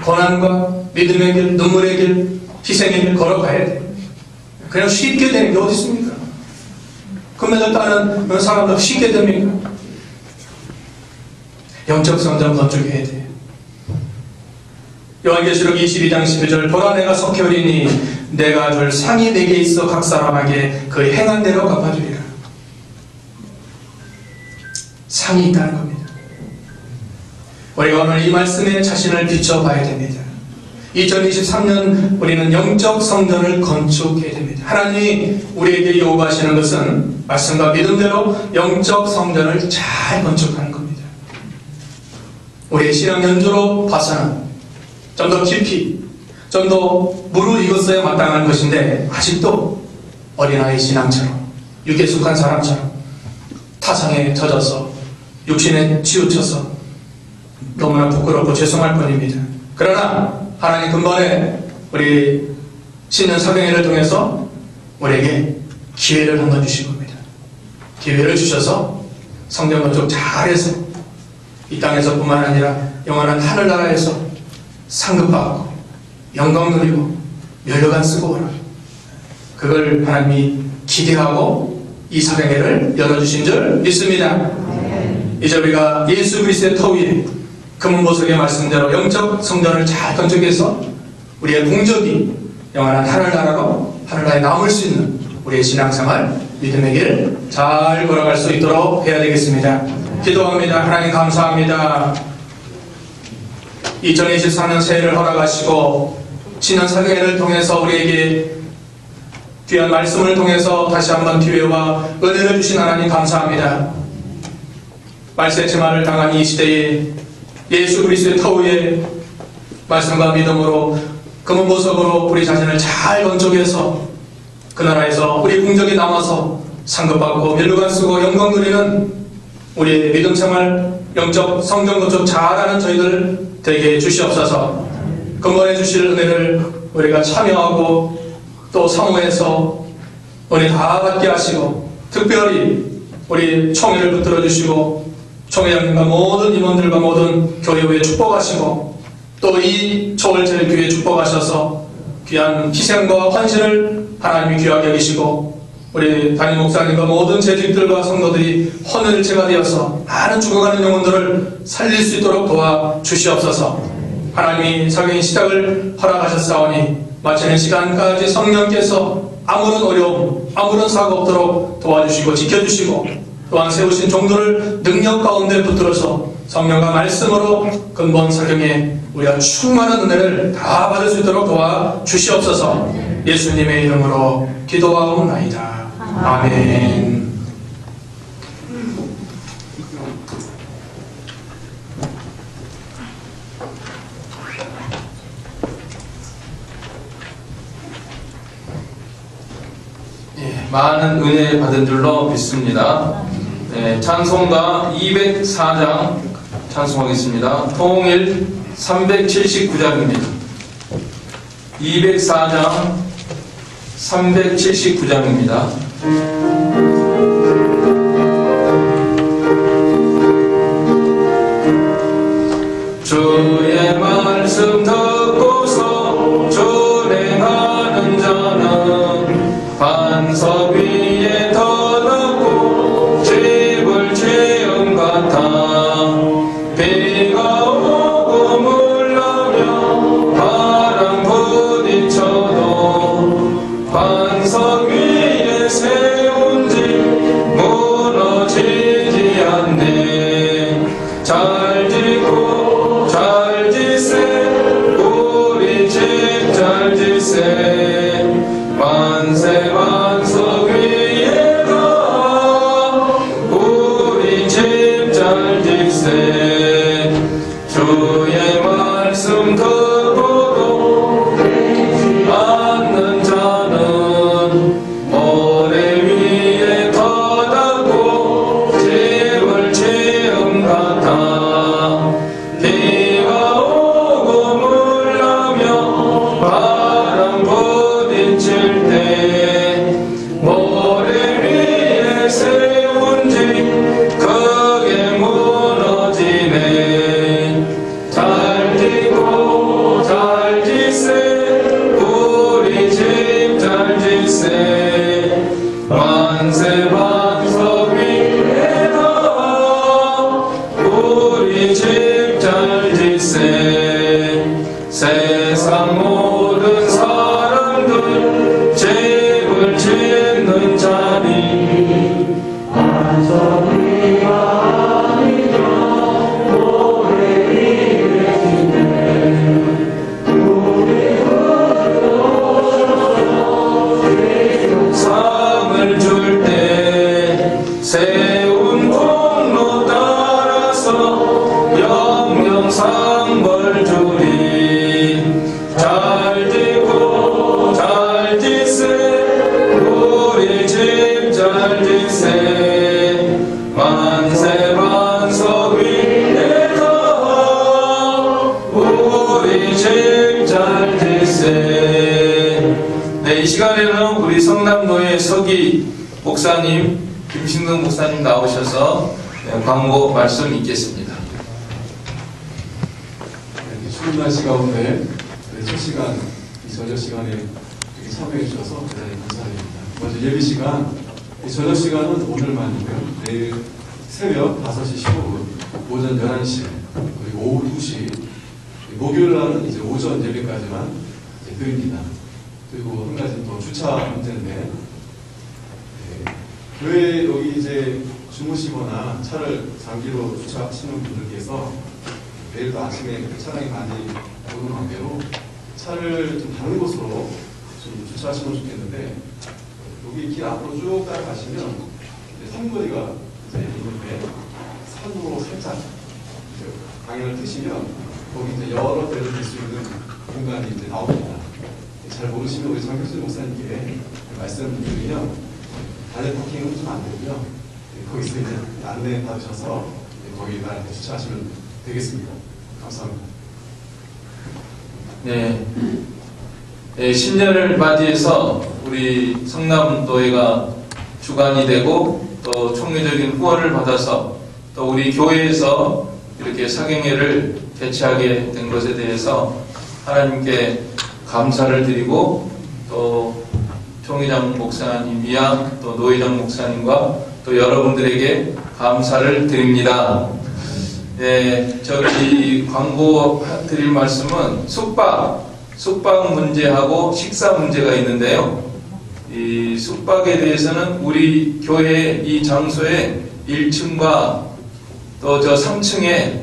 고난과 믿음의 길, 눈물의 길, 희생의 길 걸어가야 돼요. 그냥 쉽게 되는 게 어디 있습니까? 금메달 따는 사람도 쉽게 됩니까? 영적 성전 건축해야 돼요. 요한계시록 22장 12절 보라 내가 속히 내가 줄 상이 내게 있어 각 사람에게 그의 행한 대로 갚아주리라. 상이 있다는 겁니다. 우리가 오늘 이 말씀에 자신을 비춰봐야 됩니다. 2023년 우리는 영적 성전을 건축해야 됩니다. 하나님이 우리에게 요구하시는 것은 말씀과 믿음대로 영적 성전을 잘 건축하는 겁니다. 우리의 신앙 연주로 봐서는 좀 더 깊이, 좀 더 무르익었어야 마땅한 것인데 아직도 어린아이 신앙처럼 육에 속한 사람처럼 타성에 젖어서 육신에 치우쳐서 너무나 부끄럽고 죄송할 뿐입니다. 그러나 하나님 근본에 우리 신년 사경회를 통해서 우리에게 기회를 한번 주신 겁니다. 기회를 주셔서 성전 건축 잘해서 이 땅에서 뿐만 아니라 영원한 하늘나라에서 상급받고 영광 누리고 멸류관 쓰고 오라. 그걸 하나님이 기대하고 이 사경회를 열어주신 줄 믿습니다. 이제 우리가 예수 그리스도의 터 위에 금은보석의 말씀대로 영적 성전을 잘 건축해서 우리의 공적이 영원한 하늘나라로 하늘나라에 남을 수 있는 우리의 신앙생활 믿음의 길 잘 걸어갈 수 있도록 해야 되겠습니다. 기도합니다. 하나님 감사합니다. 2024년 새해를 허락하시고 신년 사경회를 통해서 우리에게 귀한 말씀을 통해서 다시 한번 기회와 은혜를 주신 하나님 감사합니다. 말세치마를 당한 이 시대에 예수 그리스도의 터 위에 말씀과 믿음으로 금은보석으로 우리 자신을 잘 건축해서 그 나라에서 우리 공적이 남아서 상급받고 멸류관 쓰고 영광 누리는 우리의 믿음 생활 영적 성전 건축 잘하는 저희들 되게 주시옵소서. 근본해 주실 은혜를 우리가 참여하고 또 사모해서 은혜 다 받게 하시고 특별히 우리 총회를 붙들어 주시고 총회장님과 모든 임원들과 모든 교회에 축복하시고 또 이 초월절 교회에 축복하셔서 귀한 희생과 헌신을 하나님이 귀하게 여기시고 우리 담임 목사님과 모든 재직들과 성도들이 헌혈체가 되어서 많은 죽어가는 영혼들을 살릴 수 있도록 도와주시옵소서. 하나님이 사경의 시작을 허락하셨사오니 마치는 시간까지 성령께서 아무런 어려움, 아무런 사고 없도록 도와주시고 지켜주시고 또한 세우신 종들을 능력 가운데 붙들어서 성령과 말씀으로 근본 사경에 우리가 충만한 은혜를 다 받을 수 있도록 도와주시옵소서. 예수님의 이름으로 기도하옵나이다. 아멘. 많은 은혜 받은 줄로 믿습니다. 찬송가 204장 찬송하겠습니다. 통일 379장입니다. 204장 379장입니다. 주의 말씀 듣고서 준행하는 자는 반석 위에 더 높고 집을 지은 같아 만세 만석 위에가 우리 집 잘 질세 주의 말씀 듣고도 않는 자는 모래 위에 터닫고 집을 지음 같아 비가 오고 물 나며 바람 부딪힐 때 모래 위에 세운 집 크게 무너지네 잘 짓고 잘 짓세 우리 집 잘 짓세 만세 만석 위에다 우리 집 잘 짓세 세상 모든 사람들 집을 짓는 자니 상을 줄 때 세운 공로 따라서 영영상 벌 주리 잘 짓고 잘 짓세 우리 집 잘 짓세 만세 만석 위에다 우리 집 잘 짓세. 네, 이 시간에는 우리 성남노예 서기 목사님, 김신동 목사님 나오셔서 광고 말씀 있겠습니다. 이 추운 날씨 가운데 첫 시간, 이 저녁 시간에 이렇게 참여해 주셔서 대단히 감사드립니다. 먼저 예비 시간, 이 저녁 시간은 오늘만이고요. 내일 새벽 5시 15분, 오전 11시, 그리고 오후 2시, 목요일 날은 이제 오전 예배까지만 이제 드립니다. 그리고 한 가지 또 주차 문제인데, 교회 여기 이제 주무시거나 차를 장기로 주차하시는 분들께서 내일도 아침에 차량이 많이 오는 관계로 차를 좀 다른 곳으로 좀 주차하시면 좋겠는데, 여기 길 앞으로 쭉 따라가시면 삼거리가 이제 있는데 산으로 살짝 이제 방향을 트시면 거기 이제 여러 대를 들 수 있는 공간이 이제 나옵니다. 잘 모르시면 우리 장교수 목사님께 말씀드리면 단일 파킹은 좀 안 되고요. 거기서 이제 안내 받으셔서 거기다 주차하시면 되겠습니다. 감사합니다. 네. 네, 신년을 맞이해서 우리 성남노예가 주관이 되고 또 총회적인 후원을 받아서 또 우리 교회에서 이렇게 사경회를 개최하게 된 것에 대해서 하나님께 감사를 드리고 또 총회장 목사님이야 또 노회장 목사님과 또 여러분들에게 감사를 드립니다. 네, 저기 광고 드릴 말씀은 숙박 문제하고 식사 문제가 있는데요. 이 숙박에 대해서는 우리 교회 이 장소에 1층과 또 저 3층에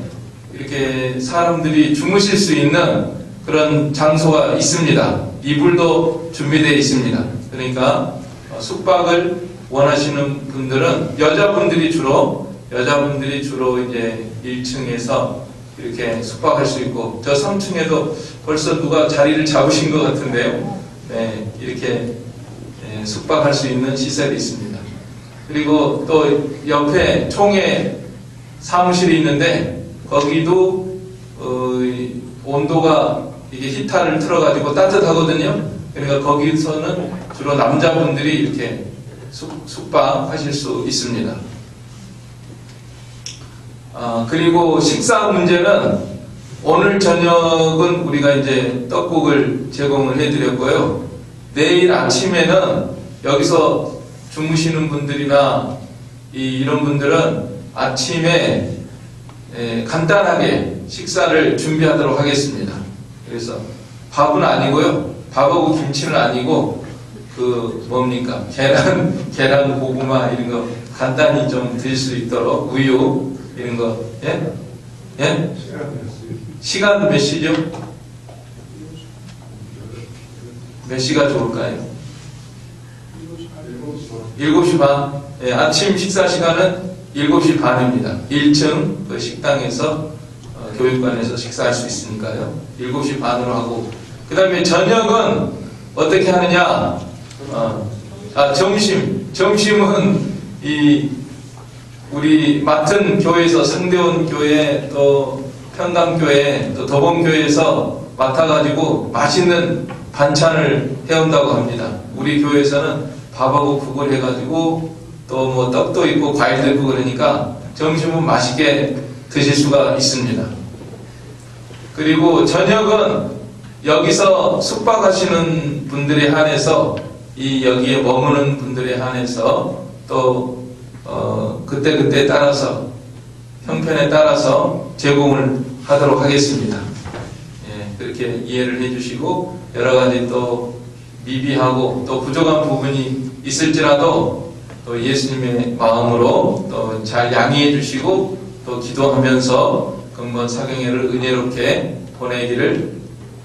이렇게 사람들이 주무실 수 있는 그런 장소가 있습니다. 이불도 준비되어 있습니다. 그러니까 숙박을 원하시는 분들은 여자분들이 주로 이제 1층에서 이렇게 숙박할 수 있고 저 3층에도 벌써 누가 자리를 잡으신 것 같은데요. 네, 이렇게 숙박할 수 있는 시설이 있습니다. 그리고 또 옆에 총회 사무실이 있는데 거기도 온도가 이게 히터를 틀어가지고 따뜻하거든요. 그러니까 거기서는 주로 남자분들이 이렇게 숙박하실 수 있습니다. 그리고 식사 문제는 오늘 저녁은 우리가 이제 떡국을 제공을 해드렸고요. 내일 아침에는 여기서 주무시는 분들이나 이런 분들은 아침에 간단하게 식사를 준비하도록 하겠습니다. 그래서 밥은 아니고요. 밥하고 김치는 아니고 그 뭡니까? 계란 고구마 이런 거 간단히 좀 드실 수 있도록 우유 이런 거. 예? 예? 시간 몇 시죠? 몇 시가 좋을까요? 7시 반. 예, 아침 식사 시간은 7시 반입니다. 1층 그 식당에서 교육관에서 식사할 수 있으니까요. 7시 반으로 하고, 그 다음에 저녁은 어떻게 하느냐? 점심은 우리 맡은 교회에서 성대원 교회, 또 평강교회, 또 도봉교회에서 맡아가지고 맛있는 반찬을 해온다고 합니다. 우리 교회에서는 밥하고 국을 해가지고 또 뭐 떡도 있고 과일도 있고 그러니까 점심은 맛있게 드실 수가 있습니다. 그리고 저녁은 여기서 숙박하시는 분들에 한해서 여기에 머무는 분들에 한해서 또 그때 따라서 형편에 따라서 제공을 하도록 하겠습니다. 예, 그렇게 이해를 해주시고 여러 가지 또 미비하고 또 부족한 부분이 있을지라도 또 예수님의 마음으로 또 잘 양해해 주시고 또 기도하면서 금번 사경회를 은혜롭게 보내기를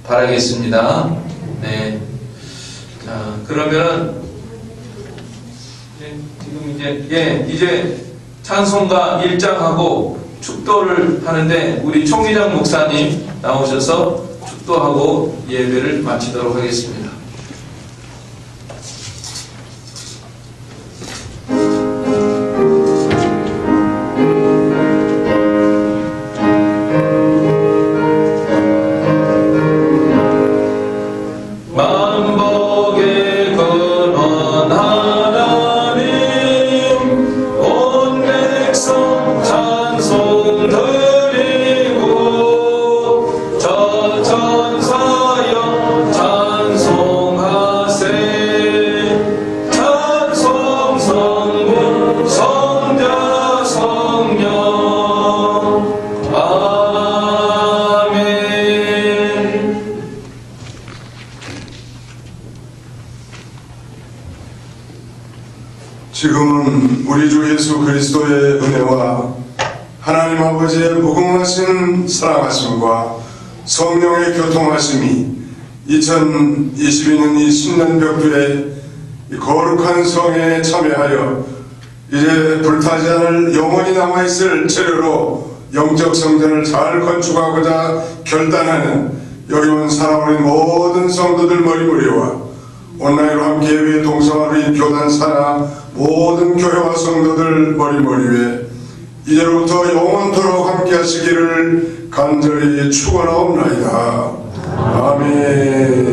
바라겠습니다. 네. 자, 그러면은 지금 이제 찬송가 1장하고 축도를 하는데 우리 총회장 목사님 나오셔서 축도하고 예배를 마치도록 하겠습니다. 지금은 우리 주 예수 그리스도의 은혜와 하나님 아버지의 무궁하신 사랑하심과 성령의 교통하심이 2022년 이 신년벽두의 거룩한 성회에 참여하여 이제 불타지 않을 영원히 남아있을 재료로 영적 성전을 잘 건축하고자 결단하는 여기 온 살아오는 모든 성도들 머리머리와 온라인으로 함께 예배 동성화로 교단 산하 모든 교회와 성도들 머리머리 위에 이제로부터 영원토록 함께 하시기를 간절히 축원하옵나이다. 아멘.